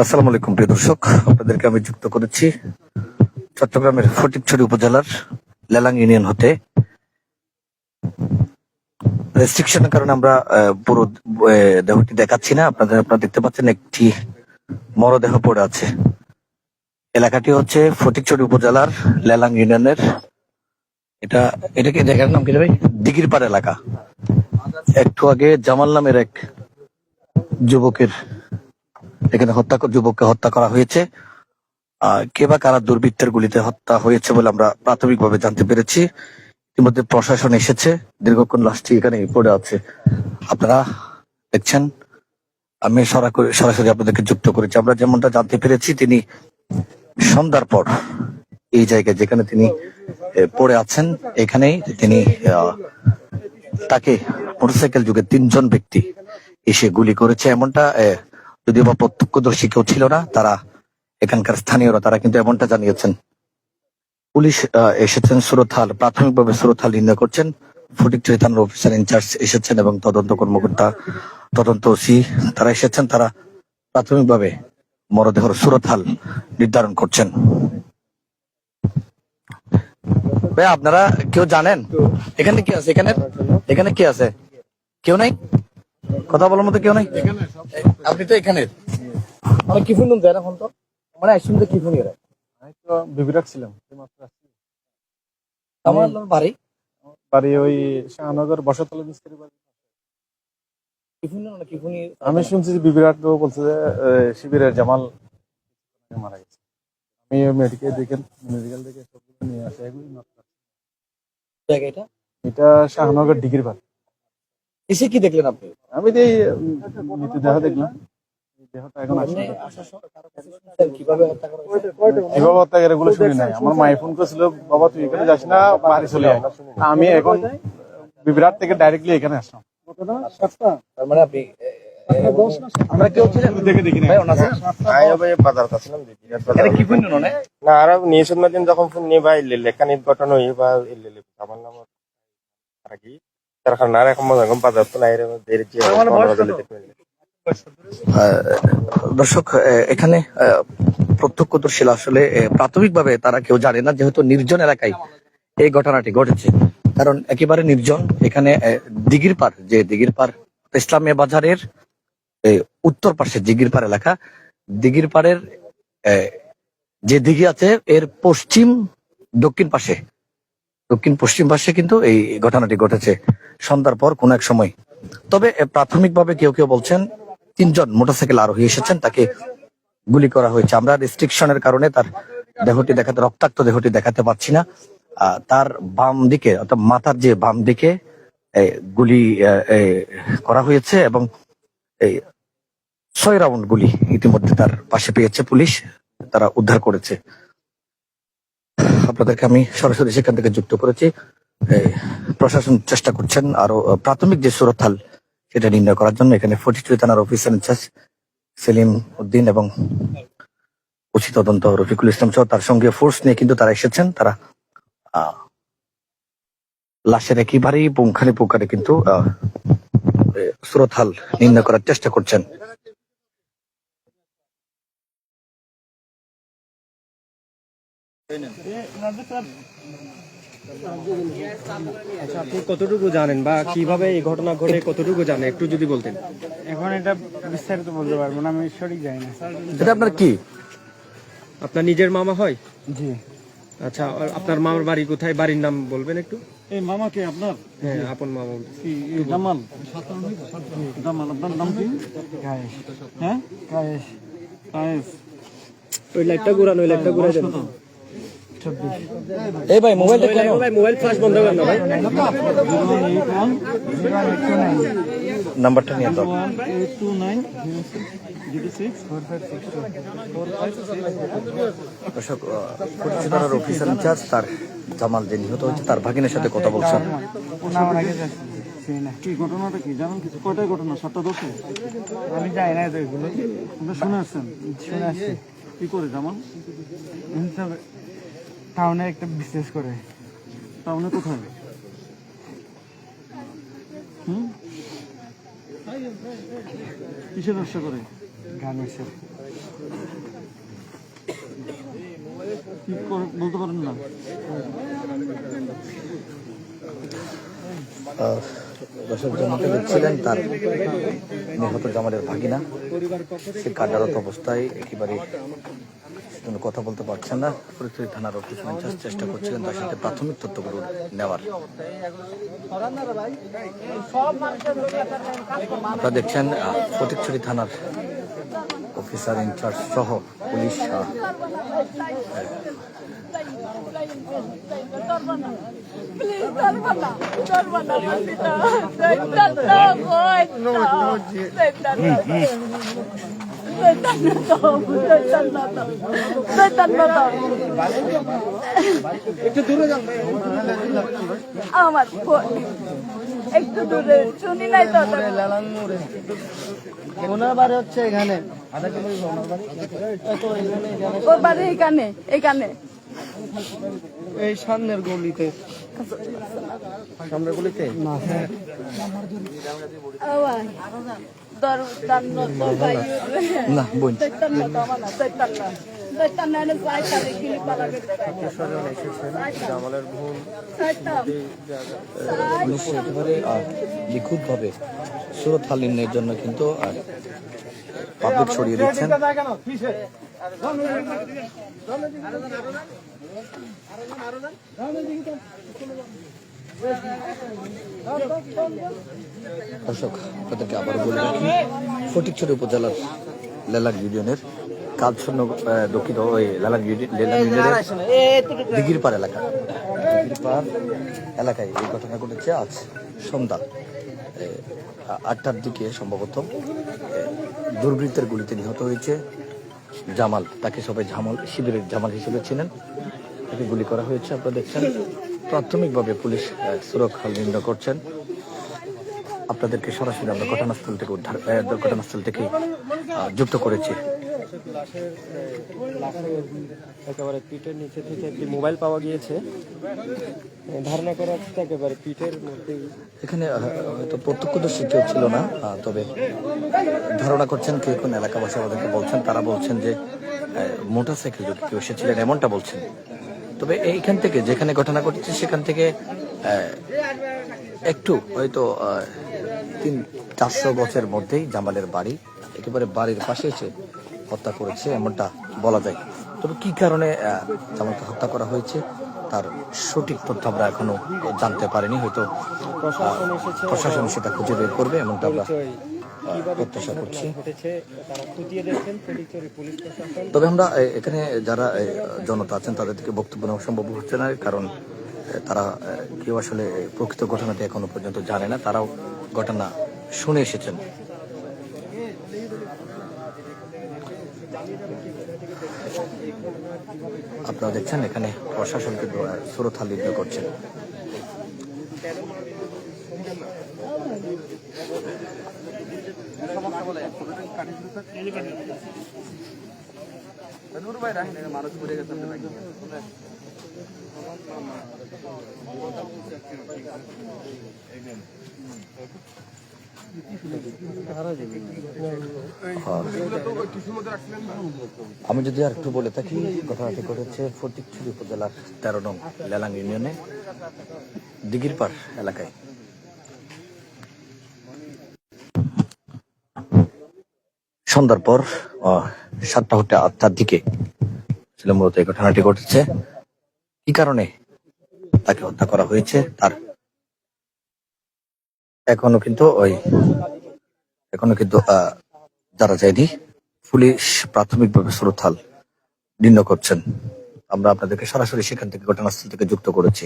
আসসালামু আলাইকুম প্রিয় দর্শক, আপনাদেরকে আমি যুক্ত করেছি চট্টগ্রামের ফটিকছড়ি উপজেলার লেলাং ইউনিয়ন হতে। রেস্ট্রিকশনের কারণে আমরা পুরো দেহটি দেখাচ্ছি না। আপনারা দেখতে পাচ্ছেন একটি মরদেহ পড়ে আছে। এলাকাটি হচ্ছে ফটিকছড়ি উপজেলার লেলাং ইউনিয়নের। এটাকে জায়গার নাম কি ভাই? দিঘিরপাড় এলাকা। একটু আগে জামাল নামের এক যুবকের এখানে যুবককে হত্যা করা হয়েছে। কে বা কারা দুর্বৃত্তের গুলিতে হত্যা হয়েছে বলে আমরা প্রাথমিকভাবে জানতে পেরেছি। ইতিমধ্যে প্রশাসন এসেছে, দীর্ঘক্ষণ লাশটি এখানে পড়ে আছে। আপনারা দেখছেন, আমি সরাসরি আপনাদেরকে যুক্ত করেছি। আমরা যেমনটা জানতে পেরেছি, তিনি সন্ধ্যার পর এই জায়গায় যেখানে তিনি পড়ে আছেন, এখানেই তিনি তাকে মোটরসাইকেল যুগে 3 জন ব্যক্তি এসে গুলি করেছে। এমনটা যদিও বা প্রত্যক্ষদর্শী কেউ ছিল না, তারা এখানকার স্থানীয়রা তারা কিন্তু এমনটা জানিয়েছেন। পুলিশ এসেছেন, প্রাথমিকভাবে সুরতহাল নির্ণয় করছেন। ফটিকছড়ি থানার অফিসার ইনচার্জ এসেছেন এবং তদন্ত কর্মকর্তা, তদন্ত ওসি তারা এসেছেন। তারা প্রাথমিকভাবে মরদেহর সুরতহাল নির্ধারণ করছেন। ভাই, আপনারা কেউ জানেন এখানে কি আছে? এখানে কি আছে? কেউ নাই? কথা বলার মতো কেউ নাই? আপনি তো এখানে কি শুনুন যায় এখন তো মানে শুনতে কি শুনি রে? আমি তো বিবিরাট ছিলাম। আমার বাড়ি বাড়ি ওই শাহনগর বসতলা মিস্ত্রি বাড়ি। আমি শুনছি যে বিবিরাট বলছে যে শিবিরের জামাল মারা গেছে। আমি মেডিকেল দেখে সবগুলো নিয়ে আসি। এগুলি মাত্র জায়গাটা এটা শাহনগর ডিগ্রি বাড়ি। এসে কি দেখলেন আপনি? আমি তো মৃতদেহ দেখলাম। শুনি নাই। আমার মাই ফোন করেছিল, বাবা তুই এখানে যাস না, বাড়ি চলে আয়। আমি এখন বিবিরাট থেকে ডাইরেক্টলি এখানে আসলাম। মানে আপনি আমরা কেউ ছিলেন দেখে দেখি বাজার করছিলাম কি শুনলেন না? না আর নিউজ মাধ্যম যখন ফোন নিয়ে ভাই লেখানির ঘটনা হই বা আমার নাম আর কি তার কারণে আর এখন মজা কম বাজার তো নাই দর্শক, এখানে প্রত্যক্ষদর্শী আসলে প্রাথমিকভাবে তারা কেউ জানে না, যেহেতু নির্জন এলাকায় এই ঘটনাটি ঘটেছে। কারণ একেবারে নির্জন। এখানে দিঘিরপাড় ইসলামিয়া বাজারের উত্তর পাশে দিঘিরপাড় এলাকা। দিঘিরপাড়ের যে দিঘি আছে এর দক্ষিণ পশ্চিম পাশে কিন্তু এই ঘটনাটি ঘটেছে সন্ধ্যার পর কোন এক সময়। তবে প্রাথমিকভাবে কেউ কেউ বলছেন 3 জন মোটরসাইকেল আরোহী এসেছেন, তাকে গুলি করা হয়েছে। আমরা রেস্ট্রিকশনের কারণে তার রক্তাক্ত দেহটি দেখাতে পারছি না। তার বাম দিকে, অর্থাৎ মাথার যে বাম দিকে গুলি করা হয়েছে এবং এই 6 রাউন্ড গুলি ইতিমধ্যে তার পাশে পেয়েছে পুলিশ, তারা উদ্ধার করেছে। আপনাদেরকে আমি সরাসরি সেখান থেকে যুক্ত করেছি। প্রশাসন চেষ্টা করছেন আরো প্রাথমিক যে সুরতহাল সেটা নির্ণয় করার জন্য। এখানে ফটিকছড়ি থানার অফিসার ইনচার্জ সেলিম উদ্দিন এবং ওসি তদন্ত রফিকুল ইসলাম সহ তার সঙ্গে ফোর্স নিয়ে কিন্তু তারা এসেছেন। তারা লাশের একেবারেই পুঙ্খানুপুঙ্খানে কিন্তু সুরতহাল নির্ণয় করার চেষ্টা করছেন। আপনি কতটুকু জানেন বা কিভাবে এই ঘটনা ঘটে কতটুকু জানেন একটু যদি বলতেন। এখন এটা বিস্তারিত বলতে পারবো না, আমি সঠিক জানি না। এটা আপনার কি? আপনার নিজের মামা হয়? জি। আচ্ছা, আপনার মামার বাড়ি কোথায়? বাড়ির নাম বলবেন একটু। এই মামা কে আপনার? হ্যাঁ, আপন মামা। জামাল। আপনার নাম কি? হ্যাঁ, ওই লাইটটা ঘুরানো, ওই লাইটটা ঘুরাই দেন। এই ভাই মোবাইলটা কেন? ভাই মোবাইল ফ্ল্যাশ বন্ধ করেন না ভাই। নাম্বারটা নিয়ে তো দর্শক, ফটিকছড়ি থানার অফিসার ইনচার্জ তার জামাল যে নিহত হয়েছে তার ভাগিনের সাথে কথা বলছেন। কি ঘটনাটা কি জানেন? কিছু কয়টাই ঘটনা? 7টা-10? আমি যাই না এগুলো। আপনি শুনে আসছেন? শুনে আসছি। কি করে জামান? টাউনে একটা বিজনেস করে। টাউনে কোথায়? কিসের ব্যবসা করে? বলতে পারেন না। দর্শক যেমনটা দেখছিলেন, তার নিহত জামালের ভাগিনা সে কার্যরত অবস্থায় একেবারে কোনো কথা বলতে পারছেন না। ফরিদপুর থানার অফিস ইনচার্জ চেষ্টা করছিলেন তার সাথে প্রাথমিক তথ্যগুলো নেওয়ার। আপনারা দেখছেন ফটিকছড়ি থানার অফিসার ইনচার্জ সহ পুলিশ আমার একটু দূরে শুনি নাই তো ওনার বাড়ি হচ্ছে এখানে, ওর বাড়ি এখানে এখানে এই সামনের গলিতে। সামনের গুলিতে না বোন জামালের ভুল পুলিশ একেবারে নিখুঁত ভাবে সুরতহাল নির্ণয়ের জন্য কিন্তু পাবলিক ছড়িয়ে দিচ্ছেন। দর্শক আপনাদেরকে আবার বলে রাখি, ফটিকছড়ি উপজেলার লেলাক ইউনিয়নের কালশূন্য দক্ষিণ ওই লেলাক ইউনিয়নের দিঘিরপাড় এলাকায় এই ঘটনা ঘটেছে আজ সন্ধ্যা 8টার দিকে। সম্ভবত দুর্বৃত্তের গুলিতে নিহত হয়েছে জামাল। তাকে সবাই শিবিরের জামাল হিসেবে ছিলেন। তাকে গুলি করা হয়েছে। আপনারা দেখছেন প্রাথমিকভাবে পুলিশ সুরক্ষা নির্ণয় করছেন। আপনাদেরকে সরাসরি আমরা ঘটনাস্থল থেকে যুক্ত করেছি। একেবারে পিঠের নিচে থেকে একটি মোবাইল পাওয়া গিয়েছে, ধারণা করা হচ্ছে একেবারে পিঠের মধ্যেই। এখানে হয়তো প্রত্যক্ষদর্শী কেউ ছিল না, তবে ধারণা করছেন কেউ কোন এলাকাবাসী আমাদেরকে বলছেন, তারা বলছেন যে মোটরসাইকেল যদি কেউ এসেছিলেন এমনটা বলছেন। তবে এইখান থেকে যেখানে ঘটনা ঘটেছে সেখান থেকে একটু হয়তো 300-400 গজের মধ্যেই জামালের বাড়ি, একেবারে বাড়ির পাশে এসে হত্যা করেছে এমনটা বলা যায়। তবে কি কারণে জামালকে হত্যা করা হয়েছে তার সঠিক তথ্য আমরা এখনো জানতে পারিনি। হয়তো প্রশাসন সেটা খুঁজে বের করবে এমনটা আমরা প্রত্যাশা করছি। তবে আমরা এখানে যারা জনতা আছেন তাদের থেকে বক্তব্য নেওয়া সম্ভব হচ্ছে না, কারণ তারা কেউ আসলে প্রকৃত ঘটনাটি এখনো পর্যন্ত জানে না। তারাও ঘটনা শুনে এসেছেন। আপনারা দেখছেন এখানে প্রশাসনকে সুরতহাল নির্ণয় করছেন। আমি যদি আর একটু বলে থাকি, ঘটনাটি ঘটেছে ফটিকছড়ি উপজেলার 13 নং লেলাং ইউনিয়নে দিঘিরপাড় এলাকায়। সন্ধ্যার পর 7:08টার দিকে ছিল মূলত এই ঘটনাটি ঘটেছে। কি কারণে তাকে হত্যা করা হয়েছে তার এখনো কিন্তু জানা যায়নি। পুলিশ প্রাথমিকভাবে সুরতহাল নির্ণয় করছেন। আমরা আপনাদেরকে সরাসরি সেখান থেকে ঘটনাস্থল থেকে যুক্ত করেছি।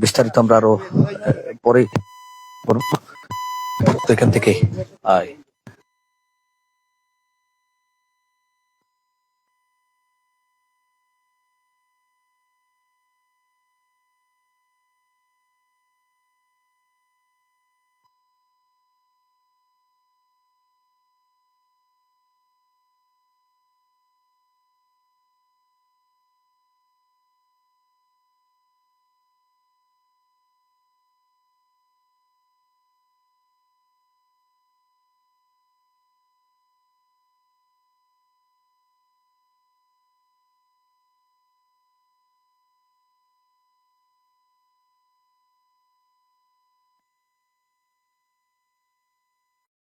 বিস্তারিত আমরা আরো পরে এখান থেকে